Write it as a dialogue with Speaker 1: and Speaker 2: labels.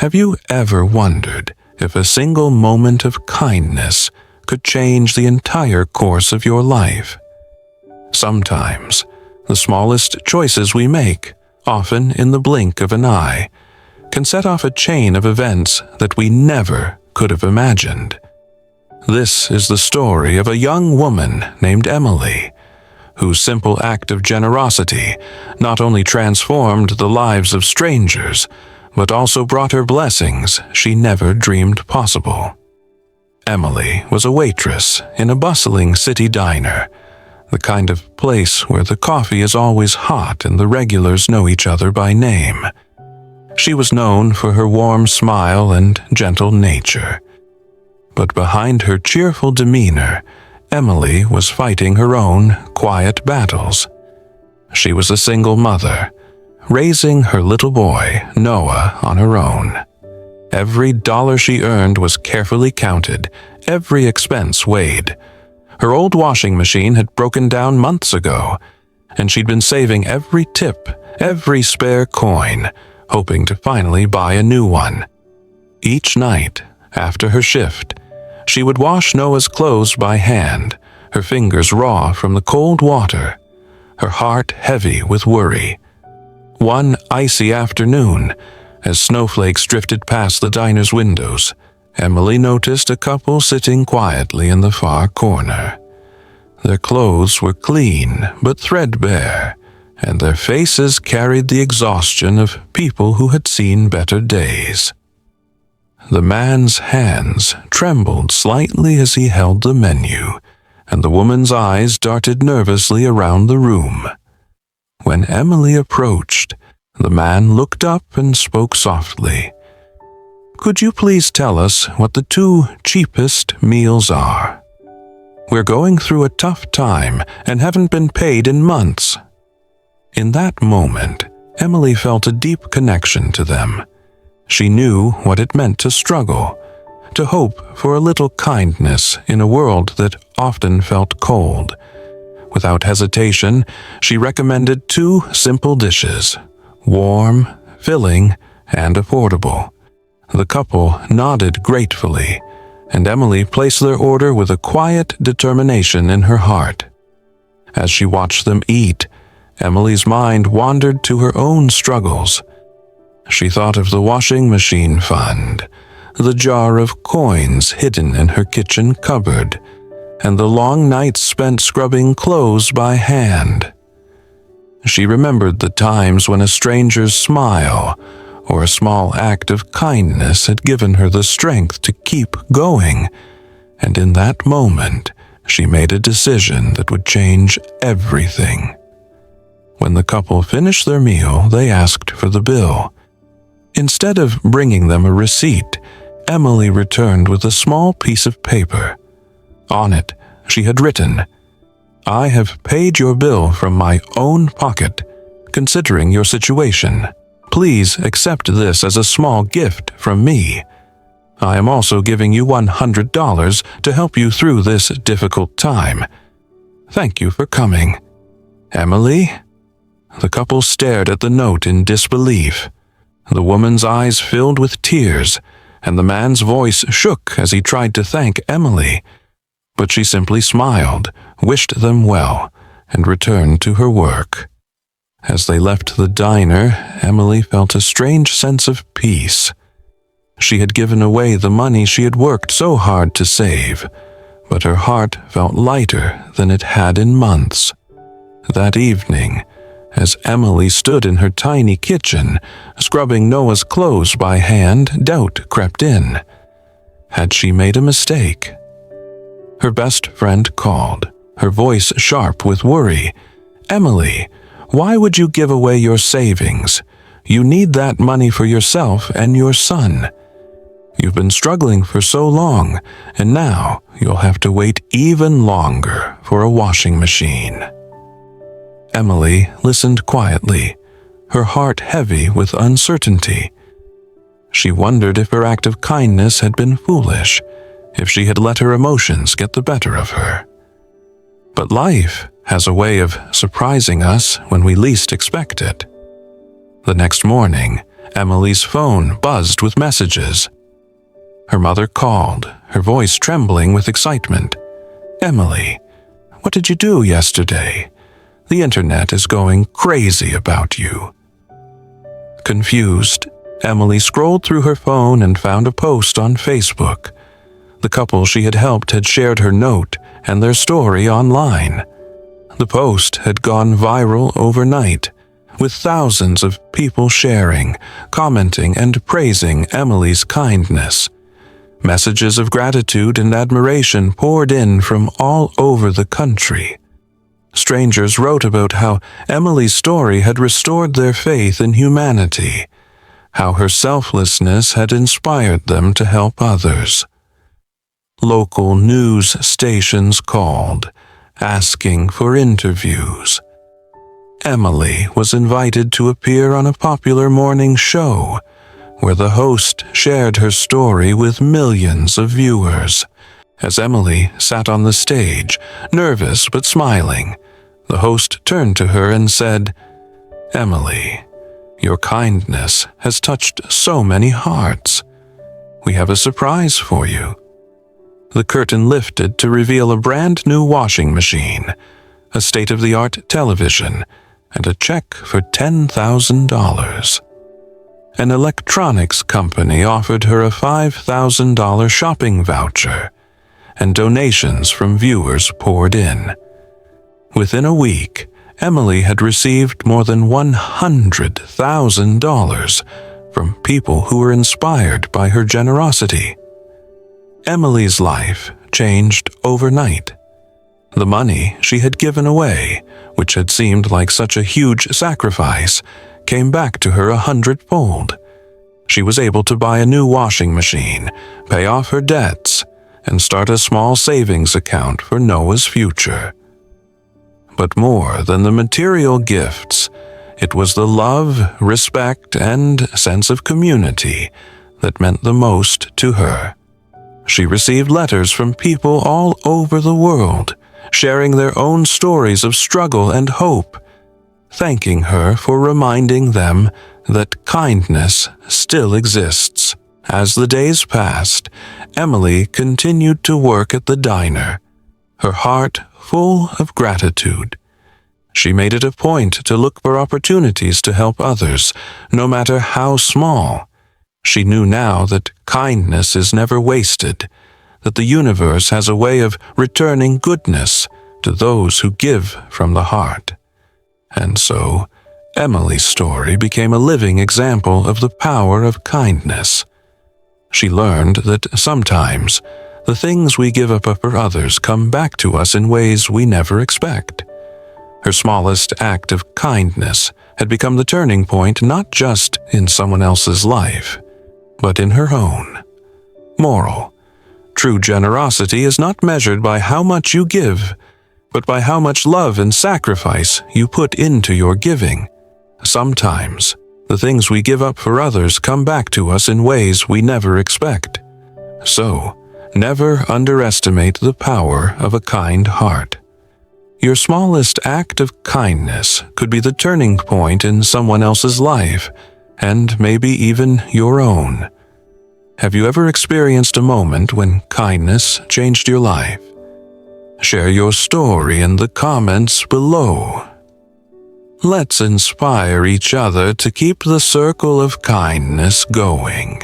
Speaker 1: Have you ever wondered if a single moment of kindness could change the entire course of your life? Sometimes, the smallest choices we make, often in the blink of an eye, can set off a chain of events that we never could have imagined. This is the story of a young woman named Emily, whose simple act of generosity not only transformed the lives of strangers, but also brought her blessings she never dreamed possible. Emily was a waitress in a bustling city diner, the kind of place where the coffee is always hot and the regulars know each other by name. She was known for her warm smile and gentle nature. But behind her cheerful demeanor, Emily was fighting her own quiet battles. She was a single mother, raising her little boy, Noah, on her own. Every dollar she earned was carefully counted, every expense weighed. Her old washing machine had broken down months ago, and she'd been saving every tip, every spare coin, hoping to finally buy a new one. Each night, after her shift, she would wash Noah's clothes by hand, her fingers raw from the cold water, her heart heavy with worry. One icy afternoon, as snowflakes drifted past the diner's windows, Emily noticed a couple sitting quietly in the far corner. Their clothes were clean but threadbare, and their faces carried the exhaustion of people who had seen better days. The man's hands trembled slightly as he held the menu, and the woman's eyes darted nervously around the room. When Emily approached, the man looked up and spoke softly. "Could you please tell us what the two cheapest meals are? We're going through a tough time and haven't been paid in months." In that moment, Emily felt a deep connection to them. She knew what it meant to struggle, to hope for a little kindness in a world that often felt cold. Without hesitation, she recommended two simple dishes, warm, filling, and affordable. The couple nodded gratefully, and Emily placed their order with a quiet determination in her heart. As she watched them eat, Emily's mind wandered to her own struggles. She thought of the washing machine fund, the jar of coins hidden in her kitchen cupboard, and the long nights spent scrubbing clothes by hand. She remembered the times when a stranger's smile or a small act of kindness had given her the strength to keep going, and in that moment, she made a decision that would change everything. When the couple finished their meal, they asked for the bill. Instead of bringing them a receipt, Emily returned with a small piece of paper. On it, she had written, "I have paid your bill from my own pocket, considering your situation. Please accept this as a small gift from me. I am also giving you $100 to help you through this difficult time. Thank you for coming." "Emily?" The couple stared at the note in disbelief. The woman's eyes filled with tears, and the man's voice shook as he tried to thank Emily. But she simply smiled, wished them well, and returned to her work. As they left the diner, Emily felt a strange sense of peace. She had given away the money she had worked so hard to save, but her heart felt lighter than it had in months. That evening, as Emily stood in her tiny kitchen, scrubbing Noah's clothes by hand, doubt crept in. Had she made a mistake? Her best friend called, her voice sharp with worry. "Emily, why would you give away your savings? You need that money for yourself and your son. You've been struggling for so long, and now you'll have to wait even longer for a washing machine." Emily listened quietly, her heart heavy with uncertainty. She wondered if her act of kindness had been foolish, if she had let her emotions get the better of her. But life has a way of surprising us when we least expect it. The next morning, Emily's phone buzzed with messages. Her mother called, her voice trembling with excitement. "Emily, what did you do yesterday? The internet is going crazy about you." Confused, Emily scrolled through her phone and found a post on Facebook. The couple she had helped had shared her note and their story online. The post had gone viral overnight, with thousands of people sharing, commenting, and praising Emily's kindness. Messages of gratitude and admiration poured in from all over the country. Strangers wrote about how Emily's story had restored their faith in humanity, how her selflessness had inspired them to help others. Local news stations called, asking for interviews. Emily was invited to appear on a popular morning show, where the host shared her story with millions of viewers. As Emily sat on the stage, nervous but smiling, the host turned to her and said, "Emily, your kindness has touched so many hearts. We have a surprise for you." The curtain lifted to reveal a brand new washing machine, a state-of-the-art television, and a check for $10,000. An electronics company offered her a $5,000 shopping voucher, and donations from viewers poured in. Within a week, Emily had received more than $100,000 from people who were inspired by her generosity. Emily's life changed overnight. The money she had given away, which had seemed like such a huge sacrifice, came back to her 100-fold. She was able to buy a new washing machine, pay off her debts, and start a small savings account for Noah's future. But more than the material gifts, it was the love, respect, and sense of community that meant the most to her. She received letters from people all over the world, sharing their own stories of struggle and hope, thanking her for reminding them that kindness still exists. As the days passed, Emily continued to work at the diner, her heart full of gratitude. She made it a point to look for opportunities to help others, no matter how small. She knew now that kindness is never wasted, that the universe has a way of returning goodness to those who give from the heart. And so, Emily's story became a living example of the power of kindness. She learned that sometimes the things we give up for others come back to us in ways we never expect. Her smallest act of kindness had become the turning point not just in someone else's life, but in her own. Moral: true generosity is not measured by how much you give, but by how much love and sacrifice you put into your giving. Sometimes, the things we give up for others come back to us in ways we never expect. So, never underestimate the power of a kind heart. Your smallest act of kindness could be the turning point in someone else's life, and maybe even your own. Have you ever experienced a moment when kindness changed your life? Share your story in the comments below. Let's inspire each other to keep the circle of kindness going.